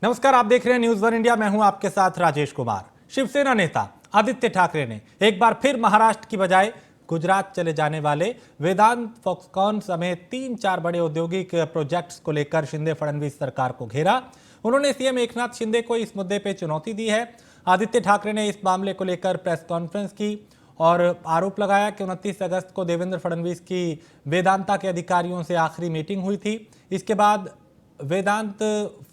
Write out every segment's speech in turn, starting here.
नमस्कार, आप देख रहे हैं न्यूज वन इंडिया। मैं हूं आपके साथ राजेश कुमार। शिवसेना नेता आदित्य ठाकरे ने एक बार फिर महाराष्ट्र की बजाय गुजरात चले जाने वाले वेदांत फॉक्सकॉन समेत 3-4 बड़े औद्योगिक प्रोजेक्ट्स को लेकर शिंदे फडणवीस सरकार को घेरा। उन्होंने सीएम एकनाथ शिंदे को इस मुद्दे पर चुनौती दी है। आदित्य ठाकरे ने इस मामले को लेकर प्रेस कॉन्फ्रेंस की और आरोप लगाया कि 29 अगस्त को देवेंद्र फडणवीस की वेदांता के अधिकारियों से आखिरी मीटिंग हुई थी। इसके बाद वेदांत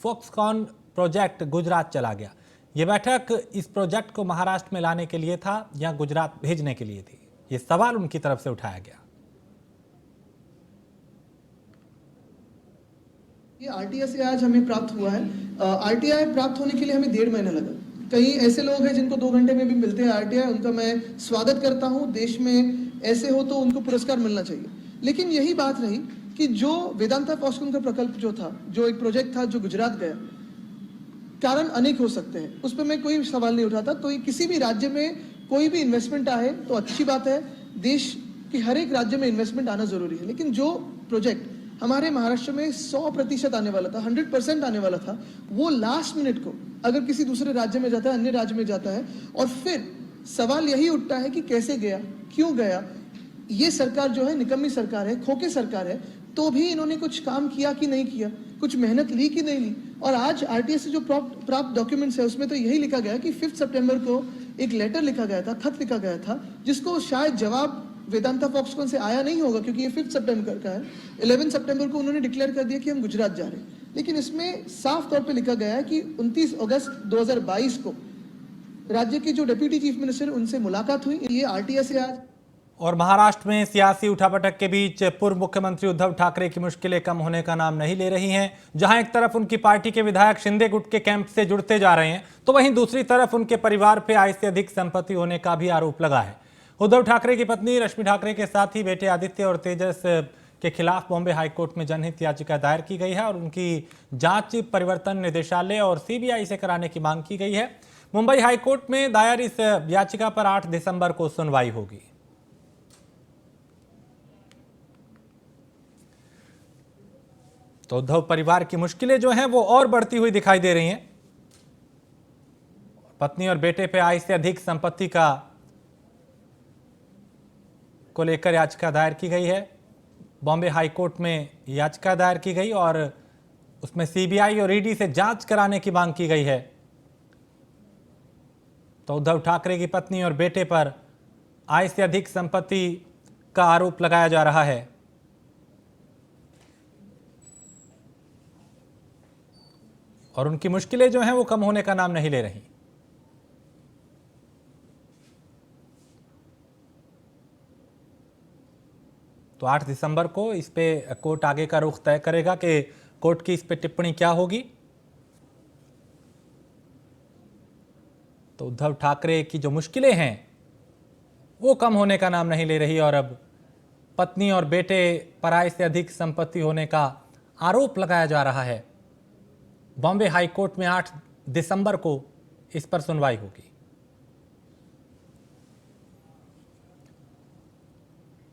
फॉक्सकॉन प्रोजेक्ट गुजरात चला गया। यह बैठक इस प्रोजेक्ट को महाराष्ट्र में लाने के लिए था या गुजरात भेजने के लिए थी, यह सवाल उनकी तरफ से उठाया गया। ये आरटीआई से आज हमें प्राप्त हुआ है। आरटीआई प्राप्त होने के लिए हमें 1.5 महीना लगा। कई ऐसे लोग हैं जिनको 2 घंटे में भी मिलते हैं आरटीआई, उनका मैं स्वागत करता हूं। देश में ऐसे हो तो उनको पुरस्कार मिलना चाहिए। लेकिन यही बात रही कि जो वेदांता फॉक्सकॉन का प्रकल्प जो था, जो एक प्रोजेक्ट था जो गुजरात गया, कारण अनेक हो सकते हैं, उस पर मैं कोई सवाल नहीं उठाता। तो किसी भी राज्य में कोई भी इन्वेस्टमेंट आए तो अच्छी बात है। देश के हर एक राज्य में इन्वेस्टमेंट आना जरूरी है। लेकिन जो प्रोजेक्ट हमारे महाराष्ट्र में 100% आने वाला था, 100% आने वाला था, वो लास्ट मिनट को अगर किसी दूसरे राज्य में जाता है, अन्य राज्य में जाता है, और फिर सवाल यही उठता है कि कैसे गया, क्यों गया। ये सरकार जो है निकम्मी सरकार है, खोखे सरकार है। तो भी इन्होंने कुछ काम किया कि नहीं किया, कुछ मेहनत ली कि नहीं ली। और आज आरटीआई से जो प्राप्त डॉक्यूमेंट्स है उसमें तो यही लिखा गया कि 5 सितंबर को एक लेटर लिखा गया था, खत लिखा गया था, जिसको शायद जवाब वेदांता फॉक्सकॉन से आया नहीं होगा क्योंकि ये 5 सितंबर का है। 11 सितंबर को उन्होंने डिक्लेयर कर दिया कि हम गुजरात जा रहे हैं। लेकिन इसमें साफ तौर पे लिखा गया है कि 29 अगस्त 2022 को राज्य के जो डिप्टी चीफ मिनिस्टर उनसे मुलाकात हुई। ये आरटीआई से आज। और महाराष्ट्र में सियासी उठापटक के बीच पूर्व मुख्यमंत्री उद्धव ठाकरे की मुश्किलें कम होने का नाम नहीं ले रही हैं। जहां एक तरफ उनकी पार्टी के विधायक शिंदे गुट के कैंप से जुड़ते जा रहे हैं, तो वहीं दूसरी तरफ उनके परिवार पर आय से अधिक संपत्ति होने का भी आरोप लगा है। उद्धव ठाकरे की पत्नी रश्मि ठाकरे के साथ ही बेटे आदित्य और तेजस के खिलाफ बॉम्बे हाईकोर्ट में जनहित याचिका दायर की गई है और उनकी जांच प्रवर्तन निदेशालय और सीबीआई से कराने की मांग की गई है। मुंबई हाईकोर्ट में दायर इस याचिका पर 8 दिसंबर को सुनवाई होगी। तो उद्धव परिवार की मुश्किलें जो हैं वो और बढ़ती हुई दिखाई दे रही हैं। पत्नी और बेटे पे आय से अधिक संपत्ति को लेकर याचिका दायर की गई है। बॉम्बे हाईकोर्ट में याचिका दायर की गई और उसमें सीबीआई और ईडी से जांच कराने की मांग की गई है। तो उद्धव ठाकरे की पत्नी और बेटे पर आय से अधिक संपत्ति का आरोप लगाया जा रहा है। और उनकी मुश्किलें जो हैं वो कम होने का नाम नहीं ले रही। तो 8 दिसंबर को इस पे कोर्ट आगे का रुख तय करेगा कि कोर्ट की इस पे टिप्पणी क्या होगी। तो उद्धव ठाकरे की जो मुश्किलें हैं वो कम होने का नाम नहीं ले रही और अब पत्नी और बेटे पर आय से अधिक संपत्ति होने का आरोप लगाया जा रहा है। बॉम्बे हाईकोर्ट में 8 दिसंबर को इस पर सुनवाई होगी।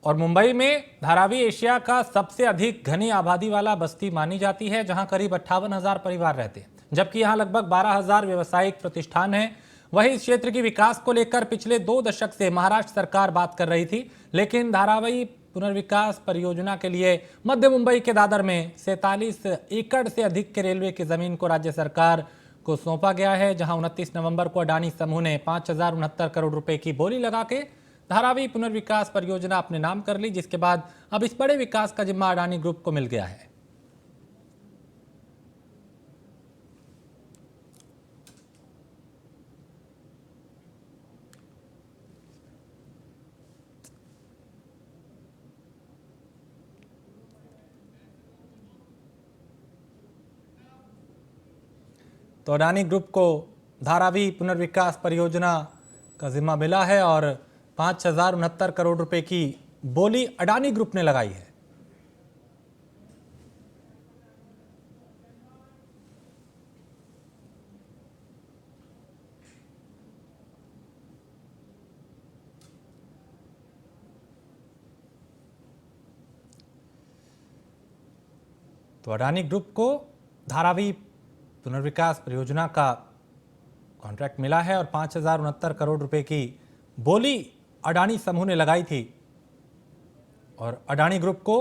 और मुंबई में धारावी एशिया का सबसे अधिक घनी आबादी वाला बस्ती मानी जाती है, जहां करीब 58,000 परिवार रहते हैं, जबकि यहां लगभग 12,000 व्यावसायिक प्रतिष्ठान हैं। वहीं इस क्षेत्र की विकास को लेकर पिछले 2 दशक से महाराष्ट्र सरकार बात कर रही थी, लेकिन धारावी पुनर्विकास परियोजना के लिए मध्य मुंबई के दादर में 47 एकड़ से अधिक के रेलवे की जमीन को राज्य सरकार को सौंपा गया है, जहां 29 नवंबर को अडानी समूह ने 5,069 करोड़ रुपए की बोली लगा के धारावी पुनर्विकास परियोजना अपने नाम कर ली, जिसके बाद अब इस बड़े विकास का जिम्मा अडानी ग्रुप को मिल गया है। तो अडानी ग्रुप को धारावी पुनर्विकास परियोजना का जिम्मा मिला है और 5,069 करोड़ रुपए की बोली अडानी ग्रुप ने लगाई है। तो अडानी ग्रुप को धारावी पुनर्विकास परियोजना का कॉन्ट्रैक्ट मिला है और 5,069 करोड़ रुपए की बोली अडानी समूह ने लगाई थी और अडानी ग्रुप को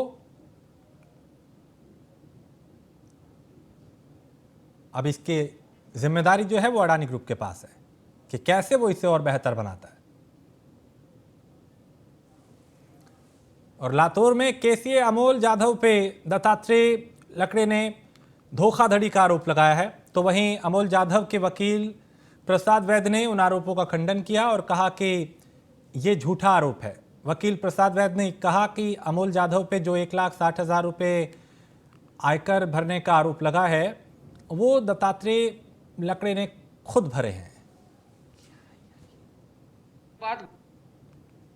अब इसकी जिम्मेदारी जो है वो अडानी ग्रुप के पास है कि कैसे वो इसे और बेहतर बनाता है। और लातूर में केसीए अमोल जाधव पे दत्तात्रेय लकड़े ने धोखाधड़ी का आरोप लगाया है, तो वहीं अमोल जाधव के वकील प्रसाद वैद्य ने उन आरोपों का खंडन किया और कहा कि ये झूठा आरोप है। वकील प्रसाद वैद्य ने कहा कि अमोल जाधव पे जो 1,60,000 रुपये आयकर भरने का आरोप लगा है वो दत्तात्रेय लकड़े ने खुद भरे हैं।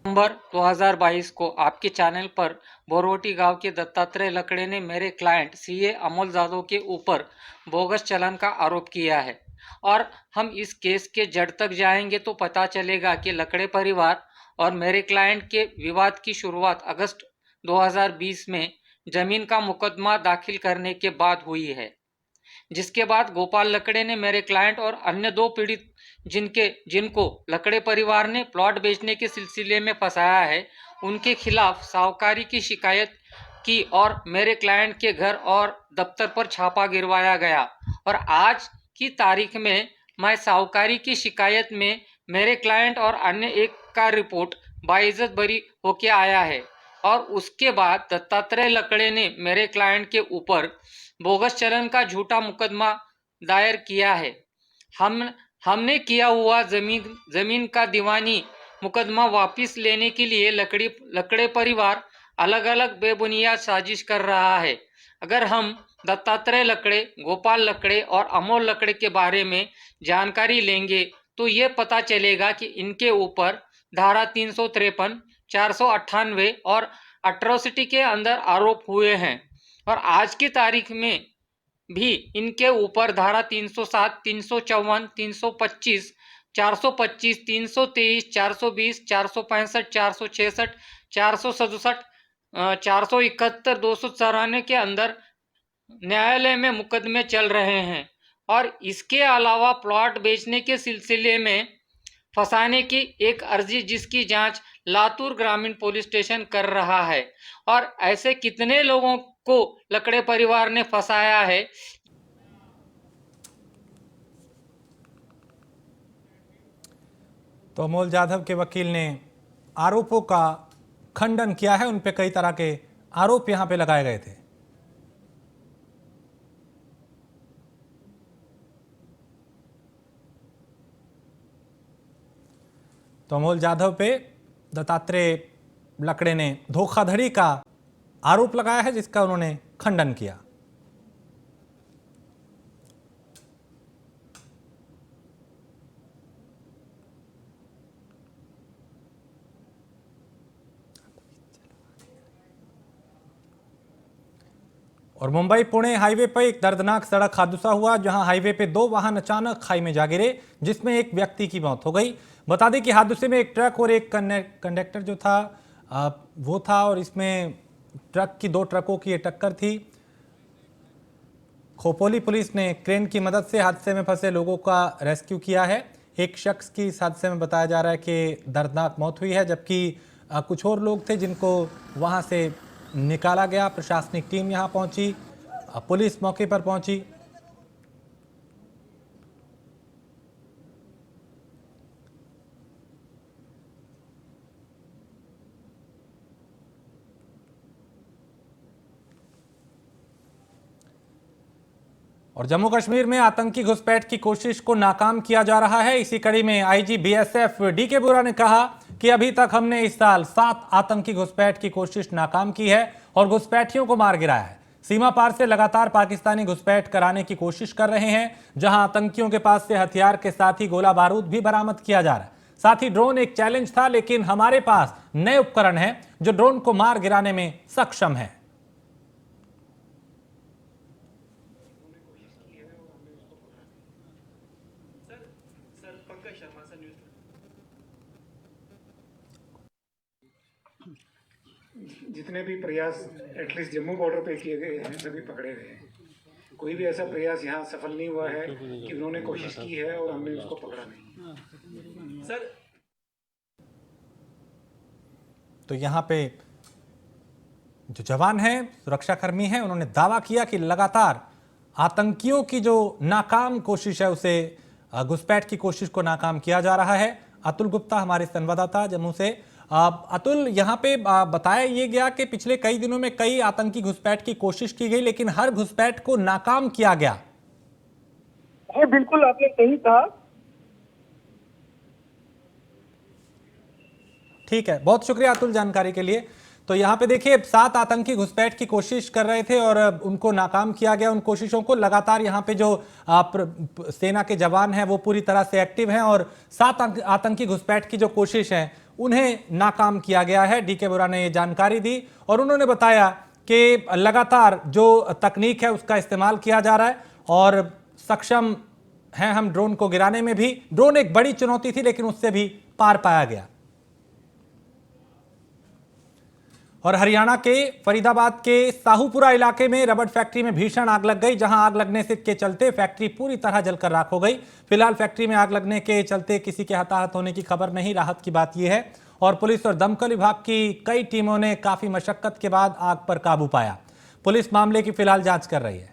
नवंबर 2022 को आपके चैनल पर बोरवटी गांव के दत्तात्रेय लकड़े ने मेरे क्लाइंट सीए अमोल जाधव के ऊपर बोगस चलन का आरोप किया है और हम इस केस के जड़ तक जाएंगे तो पता चलेगा कि लकड़े परिवार और मेरे क्लाइंट के विवाद की शुरुआत अगस्त 2020 में जमीन का मुकदमा दाखिल करने के बाद हुई है, जिसके बाद गोपाल लकड़े ने मेरे क्लाइंट और अन्य 2 पीड़ित जिनको लकड़े परिवार ने प्लॉट बेचने के सिलसिले में फंसाया है, उनके खिलाफ साहूकारी की शिकायत की और मेरे क्लाइंट के घर और दफ्तर पर छापा गिरवाया गया और आज की तारीख में मैं साहूकारी की शिकायत में मेरे क्लाइंट और अन्य एक का रिपोर्ट बाइज्जत बरी होके आया है और उसके बाद दत्तात्रेय लकड़े ने मेरे क्लाइंट के ऊपर बोगस चलन का झूठा मुकदमा दायर किया है। हमने किया हुआ जमीन का दीवानी मुकदमा वापस लेने के लिए लकड़े परिवार अलग अलग बेबुनियाद साजिश कर रहा है। अगर हम दत्तात्रेय लकड़े, गोपाल लकड़े और अमोल लकड़े के बारे में जानकारी लेंगे तो ये पता चलेगा कि इनके ऊपर धारा 353, 498 और अट्रोसिटी के अंदर आरोप हुए हैं और आज की तारीख में भी इनके ऊपर धारा 307, 354, 325, 425, 323, 420, 465, 466, 467, 471, 294 के अंदर न्यायालय में मुकदमे चल रहे हैं और इसके अलावा प्लॉट बेचने के सिलसिले में फंसाने की एक अर्जी जिसकी जांच लातूर ग्रामीण पुलिस स्टेशन कर रहा है और ऐसे कितने लोगों को लकड़े परिवार ने फंसाया है। तो अमोल जाधव के वकील ने आरोपों का खंडन किया है, उन पे कई तरह के आरोप यहां पे लगाए गए थे। तो अमोल जाधव पे दत्तात्रेय लकड़े ने धोखाधड़ी का आरोप लगाया है जिसका उन्होंने खंडन किया। और मुंबई पुणे हाईवे पर एक दर्दनाक सड़क हादसा हुआ जहां हाईवे पे 2 वाहन अचानक खाई में जा गिरे जिसमें एक व्यक्ति की मौत हो गई। बता दें कि हादसे में एक ट्रक और एक कंडक्टर जो था वो था और इसमें ट्रक की 2 ट्रकों की टक्कर थी। खोपोली पुलिस ने क्रेन की मदद से हादसे में फंसे लोगों का रेस्क्यू किया है। एक शख्स की इस हादसे में बताया जा रहा है कि दर्दनाक मौत हुई है, जबकि कुछ और लोग थे जिनको वहां से निकाला गया। प्रशासनिक टीम यहां पहुंची, पुलिस मौके पर पहुंची। और जम्मू कश्मीर में आतंकी घुसपैठ की कोशिश को नाकाम किया जा रहा है। इसी कड़ी में आईजी बीएसएफ डीके बोरा ने कहा कि अभी तक हमने इस साल 7 आतंकी घुसपैठ की कोशिश नाकाम की है और घुसपैठियों को मार गिराया है। सीमा पार से लगातार पाकिस्तानी घुसपैठ कराने की कोशिश कर रहे हैं, जहां आतंकियों के पास से हथियार के साथ ही गोला बारूद भी बरामद किया जा रहा है। साथ ही ड्रोन एक चैलेंज था, लेकिन हमारे पास नए उपकरण हैं जो ड्रोन को मार गिराने में सक्षम है। जितने भी प्रयास एटलीस्ट जम्मू बॉर्डर पे किए गए हैं सभी पकड़े गए हैं। कोई भी ऐसा प्रयास यहाँ सफल नहीं हुआ है कि उन्होंने कोशिश की है और हमने उसको पकड़ा नहीं। सर तो यहाँ पे जो जवान हैं, सुरक्षाकर्मी हैं, उन्होंने दावा किया कि लगातार आतंकियों की जो नाकाम कोशिश है उसे घुसपैठ की कोशिश को नाकाम किया जा रहा है। अतुल गुप्ता हमारे संवाददाता जम्मू से। अतुल, यहाँ पे बताया ये गया कि पिछले कई दिनों में कई आतंकी घुसपैठ की कोशिश की गई, लेकिन हर घुसपैठ को नाकाम किया गया। हाँ बिल्कुल, आपने सही कहा। ठीक है, बहुत शुक्रिया अतुल जानकारी के लिए। तो यहाँ पे देखिए 7 आतंकी घुसपैठ की कोशिश कर रहे थे और उनको नाकाम किया गया। उन कोशिशों को लगातार यहाँ पे जो सेना के जवान हैं वो पूरी तरह से एक्टिव हैं और 7 आतंकी घुसपैठ की जो कोशिश है उन्हें नाकाम किया गया है। डीके बोरा ने ये जानकारी दी और उन्होंने बताया कि लगातार जो तकनीक है उसका इस्तेमाल किया जा रहा है और सक्षम हैं हम ड्रोन को गिराने में भी। ड्रोन एक बड़ी चुनौती थी लेकिन उससे भी पार पाया गया। और हरियाणा के फरीदाबाद के साहूपुरा इलाके में रबड़ फैक्ट्री में भीषण आग लग गई, जहां आग लगने से के चलते फैक्ट्री पूरी तरह जलकर राख हो गई। फिलहाल फैक्ट्री में आग लगने के चलते किसी के हताहत होने की खबर नहीं। राहत की बात यह है और पुलिस और दमकल विभाग की कई टीमों ने काफी मशक्कत के बाद आग पर काबू पाया। पुलिस मामले की फिलहाल जांच कर रही है।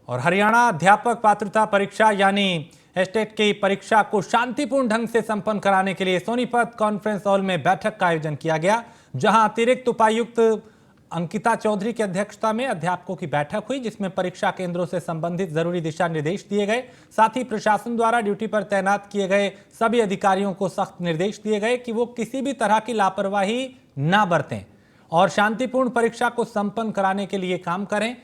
और हरियाणा अध्यापक पात्रता परीक्षा यानी एस्टेट की परीक्षा को शांतिपूर्ण ढंग से संपन्न कराने के लिए सोनीपत कॉन्फ्रेंस हॉल में बैठक का आयोजन किया गया, जहां अतिरिक्त उपायुक्त अंकिता चौधरी की अध्यक्षता में अध्यापकों की बैठक हुई, जिसमें परीक्षा केंद्रों से संबंधित जरूरी दिशा निर्देश दिए गए। साथ ही प्रशासन द्वारा ड्यूटी पर तैनात किए गए सभी अधिकारियों को सख्त निर्देश दिए गए कि वो किसी भी तरह की लापरवाही ना बरतें और शांतिपूर्ण परीक्षा को संपन्न कराने के लिए काम करें।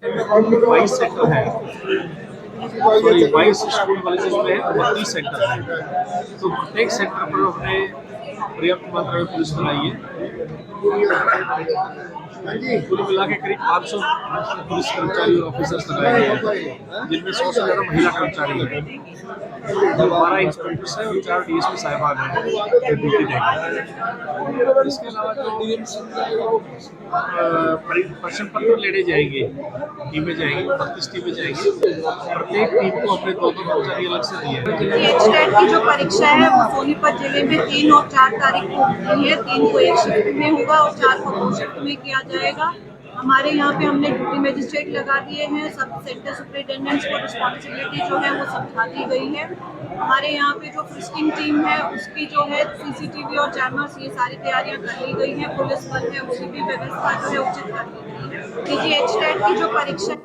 22 सेक्टर है, सॉरी 22 स्कूल कॉलेजेस में 32 सेक्टर है, तो प्रत्येक सेक्टर पर हमने पर्याप्त मात्रा में पुलिस बनाई है। कुल मिला के करीब 500 पुलिस कर्मचारी और ऑफिसर्स लगाए हैं, जिनमें 100 से ज़्यादा महिला कर्मचारी हैं। 12 इंस्पेक्टर्स हैं और 4 डीएसपी साहिबान हैं जो ड्यूटी देंगे। इसके अलावा जो प्रश्न पत्र लेने जाएंगे, टीमें जाएंगी, 32 टीमें जाएंगी, प्रत्येक टीम को अपने 2 कर्मचारी अलग से दिए हैं। एचटेट की जो परीक्षा है वो सोनीपत जिले में 3 और 4 तारीख को होती है। 3 को एक शिफ्ट में होगा और 4 को 2 शिफ्ट में किया जाएगा। हमारे यहाँ पे हमने ड्यूटी मजिस्ट्रेट लगा दिए हैं। सब सेक्टर सुपरिटेंडेंट्स को रिस्पॉन्सिबिलिटी जो है वो समझा दी गई है। हमारे यहाँ पे जो फ्रिस्किंग टीम है उसकी जो है सीसीटीवी और जैमर्स ये सारी तैयारियां कर ली गई हैं। पुलिस बल है उसकी भी व्यवस्था जो है उचित कर ली गई है। डीजीएचटेट की जो परीक्षा।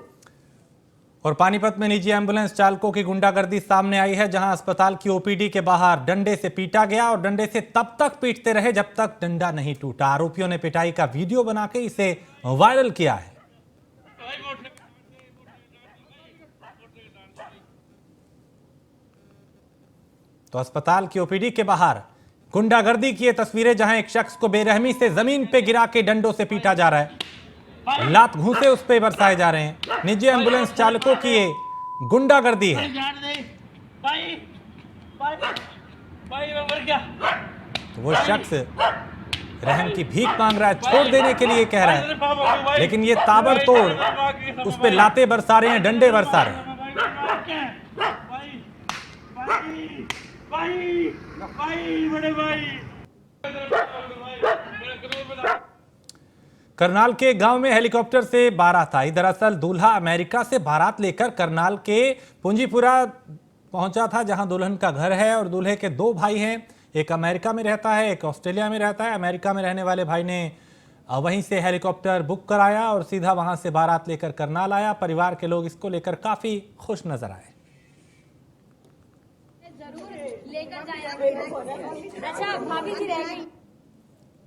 और पानीपत में निजी एम्बुलेंस चालकों की गुंडागर्दी सामने आई है, जहां अस्पताल की ओपीडी के बाहर डंडे से पीटा गया और डंडे से तब तक पीटते रहे जब तक डंडा नहीं टूटा। आरोपियों ने पिटाई का वीडियो बना के इसे वायरल किया है। तो अस्पताल की ओपीडी के बाहर गुंडागर्दी की ये तस्वीरें, जहां एक शख्स को बेरहमी से जमीन पे गिरा के डंडों से पीटा जा रहा है, लात घूंसे उस पे बरसाए जा रहे हैं। निजी एम्बुलेंस चालकों की ये गुंडागर्दी है। तो वो शख्स रहम की भीख मांग रहा है, छोड़ देने के लिए कह रहा है, लेकिन ये ताबड़तोड़ उस पे लाते बरसा रहे हैं, डंडे बरसा रहे हैं। करनाल के गांव में हेलीकॉप्टर से बारात आई। दरअसल दूल्हा अमेरिका से बारात लेकर करनाल के पुंजीपुरा पहुंचा था, जहां दुल्हन का घर है और दूल्हे के 2 भाई हैं। एक अमेरिका में रहता है, एक ऑस्ट्रेलिया में रहता है। अमेरिका में रहने वाले भाई ने वहीं से हेलीकॉप्टर बुक कराया और सीधा वहां से बारात लेकर करनाल आया। परिवार के लोग इसको लेकर काफी खुश नजर आए।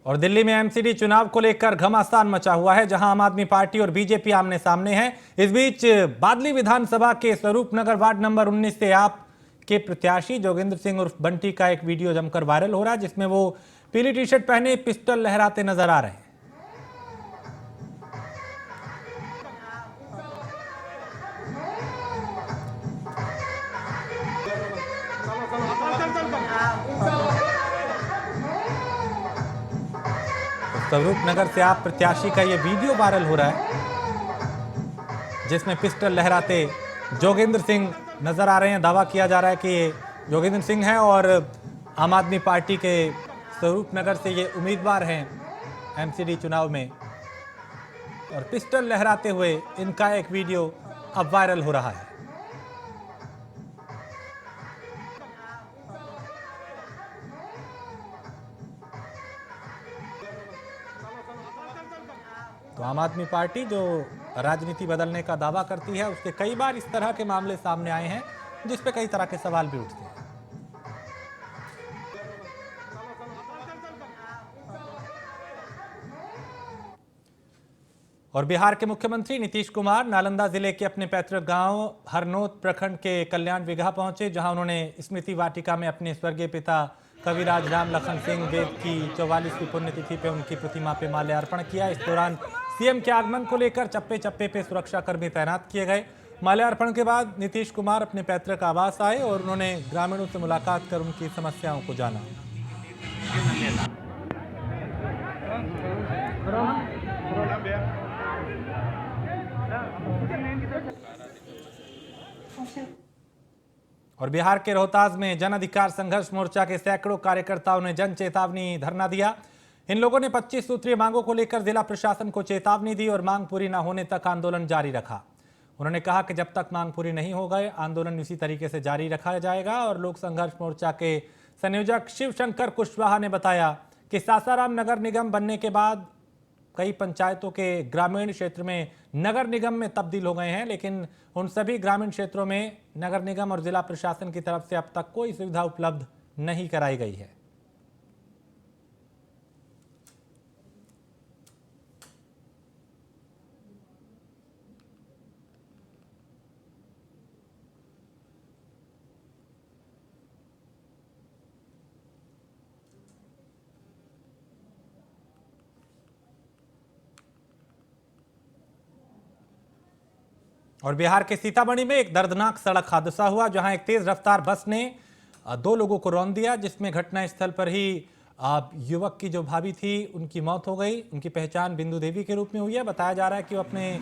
और दिल्ली में एमसीडी चुनाव को लेकर घमासान मचा हुआ है, जहां आम आदमी पार्टी और बीजेपी आमने सामने है। इस बीच बादली विधानसभा के स्वरूप नगर वार्ड नंबर 19 से आप के प्रत्याशी जोगेंद्र सिंह उर्फ बंटी का एक वीडियो जमकर वायरल हो रहा है, जिसमें वो पीली टी शर्ट पहने पिस्टल लहराते नजर आ रहे हैं। स्वरूप नगर से आप प्रत्याशी का ये वीडियो वायरल हो रहा है जिसमें पिस्टल लहराते जोगेंद्र सिंह नजर आ रहे हैं। दावा किया जा रहा है कि ये जोगेंद्र सिंह हैं और आम आदमी पार्टी के स्वरूप नगर से ये उम्मीदवार हैं एमसीडी चुनाव में, और पिस्टल लहराते हुए इनका एक वीडियो अब वायरल हो रहा है। तो आम आदमी पार्टी जो राजनीति बदलने का दावा करती है उसके कई बार इस तरह के मामले सामने आए हैं जिस पे कई तरह के सवाल भी उठते हैं। और बिहार के मुख्यमंत्री नीतीश कुमार नालंदा जिले के अपने पैतृक गांव हरनोत प्रखंड के कल्याण बिगहा पहुंचे, जहां उन्होंने स्मृति वाटिका में अपने स्वर्गीय पिता कविराज राम लखन सिंह वेद की 44वीं पुण्यतिथि पे उनकी प्रतिमा पे माल्यार्पण किया। इस दौरान सीएम के आगमन को लेकर चप्पे चप्पे पे सुरक्षाकर्मी तैनात किए गए। माल्यार्पण के बाद नीतीश कुमार अपने पैतृक आवास आए और उन्होंने ग्रामीणों से मुलाकात कर उनकी समस्याओं को जाना। और बिहार के रोहतास में जन अधिकार संघर्ष मोर्चा के सैकड़ों कार्यकर्ताओं ने जन चेतावनी धरना दिया। इन लोगों ने 25 सूत्रीय मांगों को लेकर जिला प्रशासन को चेतावनी दी और मांग पूरी न होने तक आंदोलन जारी रखा। उन्होंने कहा कि जब तक मांग पूरी नहीं हो गए आंदोलन इसी तरीके से जारी रखा जाएगा। और लोक संघर्ष मोर्चा के संयोजक शिवशंकर कुशवाहा ने बताया कि सासाराम नगर निगम बनने के बाद कई पंचायतों के ग्रामीण क्षेत्र में नगर निगम में तब्दील हो गए हैं, लेकिन उन सभी ग्रामीण क्षेत्रों में नगर निगम और जिला प्रशासन की तरफ से अब तक कोई सुविधा उपलब्ध नहीं कराई गई है। और बिहार के सीतामढ़ी में एक दर्दनाक सड़क हादसा हुआ, जहां एक तेज रफ्तार बस ने 2 लोगों को रौंद दिया, जिसमें घटनास्थल पर ही युवक की जो भाभी थी उनकी मौत हो गई। उनकी पहचान बिंदु देवी के रूप में हुई है। बताया जा रहा है कि वो अपने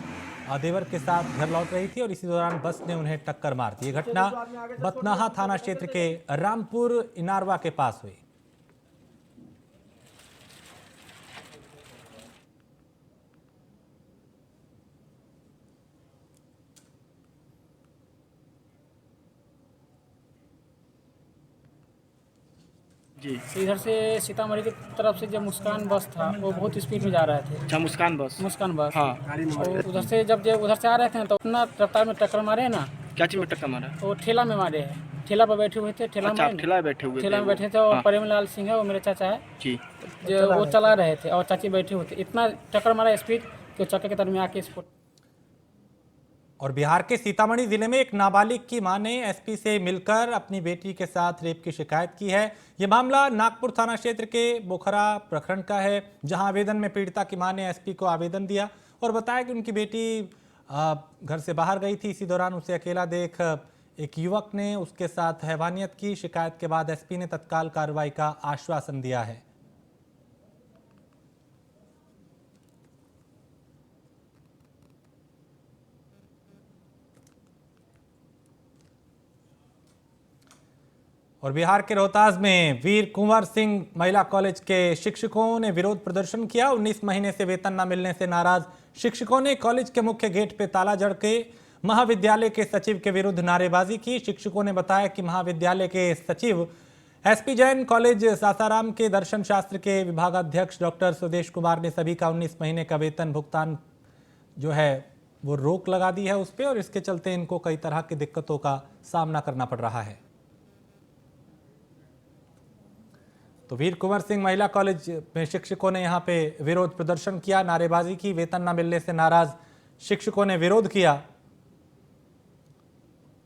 देवर के साथ घर लौट रही थी और इसी दौरान बस ने उन्हें टक्कर मार दी। ये घटना बथनाहा थाना क्षेत्र के रामपुर इनारवा के पास हुई। जी, इधर से सीतामढ़ी की तरफ से जो मुस्कान बस था वो बहुत स्पीड में जा रहे थे। अच्छा, मुस्कान बस हाँ। और उधर से जब उधर से आ रहे थे तो अपना रफ्तार में टक्कर मारे ना। क्या चीज में टक्कर मारा? वो ठेला में मारे हैं। ठेला पर बैठे हुए थे। ठेला अच्छा, में ठेला बैठे हुए थे। ठेला में बैठे थे और प्रेमलाल सिंह है, वो मेरे चाचा है जी, जो वो चला रहे थे और चाची बैठे हुए थे। इतना टक्कर मारा स्पीड कि चक्के के तरफ में आके स्पॉट। और बिहार के सीतामढ़ी जिले में एक नाबालिग की मां ने एसपी से मिलकर अपनी बेटी के साथ रेप की शिकायत की है। यह मामला नागपुर थाना क्षेत्र के बोखरा प्रखंड का है, जहां आवेदन में पीड़िता की मां ने एसपी को आवेदन दिया और बताया कि उनकी बेटी घर से बाहर गई थी। इसी दौरान उसे अकेला देख एक युवक ने उसके साथ हैवानियत की। शिकायत के बाद एसपी ने तत्काल कार्रवाई का आश्वासन दिया है। और बिहार के रोहतास में वीर कुंवर सिंह महिला कॉलेज के शिक्षकों ने विरोध प्रदर्शन किया। 19 महीने से वेतन न मिलने से नाराज शिक्षकों ने कॉलेज के मुख्य गेट पे ताला जड़ के महाविद्यालय के सचिव के विरुद्ध नारेबाजी की। शिक्षकों ने बताया कि महाविद्यालय के सचिव एसपी जैन कॉलेज सासाराम के दर्शन शास्त्र के विभागाध्यक्ष डॉक्टर सुदेश कुमार ने सभी का 19 महीने का वेतन भुगतान जो है वो रोक लगा दी है उस पर, और इसके चलते इनको कई तरह की दिक्कतों का सामना करना पड़ रहा है। तो वीर कुंवर सिंह महिला कॉलेज में शिक्षकों ने यहाँ पे विरोध प्रदर्शन किया, नारेबाजी की। वेतन न मिलने से नाराज शिक्षकों ने विरोध किया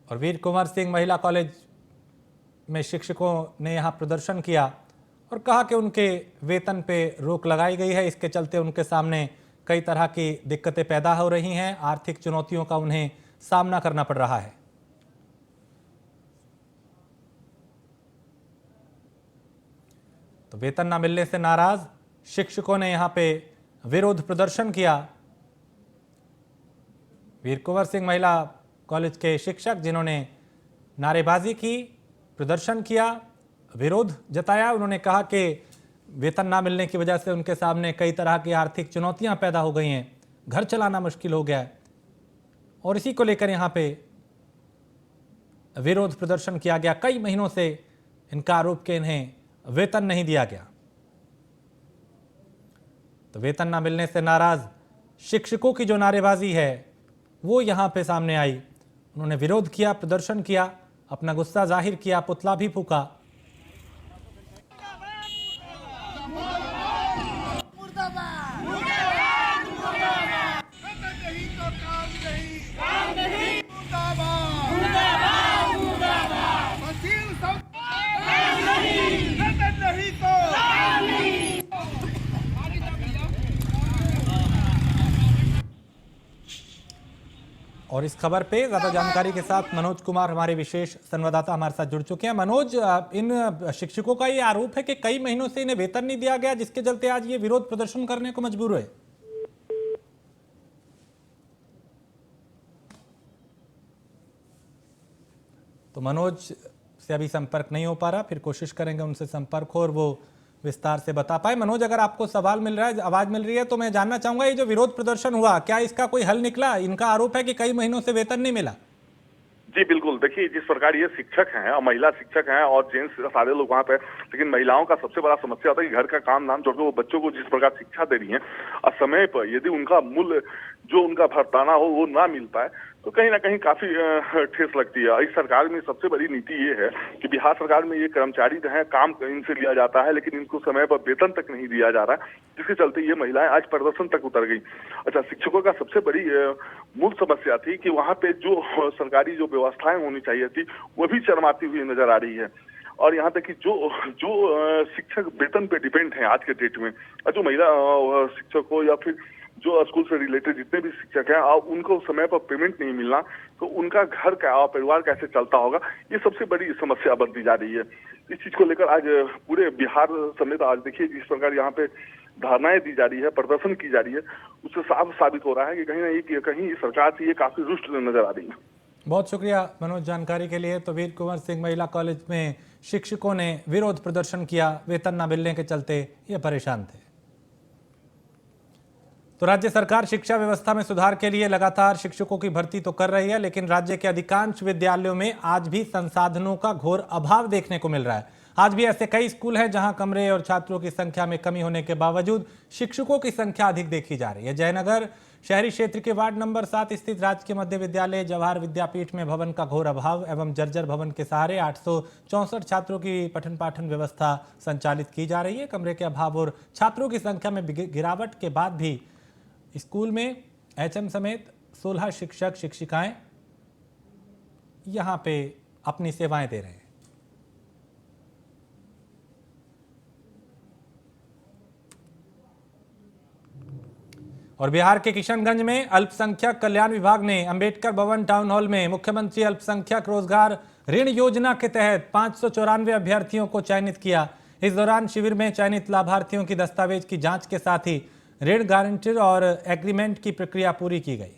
और वीर कुंवर सिंह महिला कॉलेज में शिक्षकों ने यहाँ प्रदर्शन किया और कहा कि उनके वेतन पे रोक लगाई गई है। इसके चलते उनके सामने कई तरह की दिक्कतें पैदा हो रही हैं, आर्थिक चुनौतियों का उन्हें सामना करना पड़ रहा है। तो वेतन न मिलने से नाराज शिक्षकों ने यहाँ पे विरोध प्रदर्शन किया। वीर कुंवर सिंह महिला कॉलेज के शिक्षक जिन्होंने नारेबाजी की, प्रदर्शन किया, विरोध जताया। उन्होंने कहा कि वेतन ना मिलने की वजह से उनके सामने कई तरह की आर्थिक चुनौतियां पैदा हो गई हैं, घर चलाना मुश्किल हो गया है और इसी को लेकर यहाँ पे विरोध प्रदर्शन किया गया। कई महीनों से इनका आरोप कि इन्हें वेतन नहीं दिया गया। तो वेतन ना मिलने से नाराज शिक्षकों की जो नारेबाजी है वो यहाँ पे सामने आई। उन्होंने विरोध किया, प्रदर्शन किया, अपना गुस्सा जाहिर किया, पुतला भी फूका। और इस खबर पे ज्यादा जानकारी के साथ मनोज कुमार हमारे विशेष संवाददाता हमारे साथ जुड़ चुके हैं। मनोज, इन शिक्षकों का ये आरोप है कि कई महीनों से इन्हें वेतन नहीं दिया गया, जिसके चलते आज ये विरोध प्रदर्शन करने को मजबूर हुए। तो मनोज से अभी संपर्क नहीं हो पा रहा, फिर कोशिश करेंगे उनसे संपर्क हो और वो विस्तार से बता पाए। मनोज, अगर आपको सवाल मिल रहा है, आवाज मिल रही है, तो मैं जानना चाहूंगा ये जो विरोध प्रदर्शन हुआ, क्या इसका कोई हल निकला? इनका आरोप है कि कई महीनों से वेतन नहीं मिला। जी बिल्कुल, देखिए जिस प्रकार ये शिक्षक हैं और महिला शिक्षक हैं और जेंट्स सारे लोग वहाँ पे, लेकिन महिलाओं का सबसे बड़ा समस्या होता है कि घर का काम नाम छोड़कर वो बच्चों को जिस प्रकार शिक्षा दे रही हैं और समय पर यदि उनका मूल्य जो उनका भरताना हो वो ना मिल पाए तो कहीं ना कहीं काफी ठेस लगती है। इस सरकार में सबसे बड़ी नीति ये है कि बिहार सरकार में ये कर्मचारी जो है काम इनसे लिया जाता है लेकिन इनको समय पर वेतन तक नहीं दिया जा रहा है, जिसके चलते ये महिलाएं आज प्रदर्शन तक उतर गई। अच्छा, शिक्षकों का सबसे बड़ी मूल समस्या थी कि वहाँ पे जो सरकारी जो व्यवस्थाएं होनी चाहिए थी वो भी चरमाती हुई नजर आ रही है। और यहाँ तक कि जो शिक्षक वेतन पे डिपेंड है आज के डेट में, जो महिला शिक्षक हो या फिर जो स्कूल से रिलेटेड जितने भी शिक्षक हैं और उनको समय पर पेमेंट नहीं मिलना, तो उनका घर का और परिवार कैसे चलता होगा, ये सबसे बड़ी समस्या बनती जा रही है। इस चीज को लेकर आज पूरे बिहार समेत आज देखिए जिस प्रकार यहाँ पे धारणाएं दी जा रही है, प्रदर्शन की जा रही है, उससे साफ साबित हो रहा है कि कहीं सरकार से ये काफी रुष्ट नजर आ रही है। बहुत शुक्रिया मनोज जानकारी के लिए। तो वीर कुंवर सिंह महिला कॉलेज में शिक्षकों ने विरोध प्रदर्शन किया, वेतन न मिलने के चलते ये परेशान थे। तो राज्य सरकार शिक्षा व्यवस्था में सुधार के लिए लगातार शिक्षकों की भर्ती तो कर रही है, लेकिन राज्य के अधिकांश विद्यालयों में आज भी संसाधनों का घोर अभाव देखने को मिल रहा है। आज भी ऐसे कई स्कूल हैं जहां कमरे और छात्रों की संख्या में कमी होने के बावजूद शिक्षकों की संख्या अधिक देखी जा रही है। जयनगर शहरी क्षेत्र के वार्ड नंबर 7 स्थित राजकीय मध्य विद्यालय जवाहर विद्यापीठ में भवन का घोर अभाव एवं जर्जर भवन के सहारे 864 छात्रों की पठन पाठन व्यवस्था संचालित की जा रही है। कमरे के अभाव और छात्रों की संख्या में गिरावट के बाद भी स्कूल में एचएम समेत 16 शिक्षक शिक्षिकाएं यहां पे अपनी सेवाएं दे रहे हैं। और बिहार के किशनगंज में अल्पसंख्यक कल्याण विभाग ने अंबेडकर भवन टाउन हॉल में मुख्यमंत्री अल्पसंख्यक रोजगार ऋण योजना के तहत 594 अभ्यर्थियों को चयनित किया। इस दौरान शिविर में चयनित लाभार्थियों की दस्तावेज की जांच के साथ ही ऋण गारंटी और एग्रीमेंट की प्रक्रिया पूरी की गई।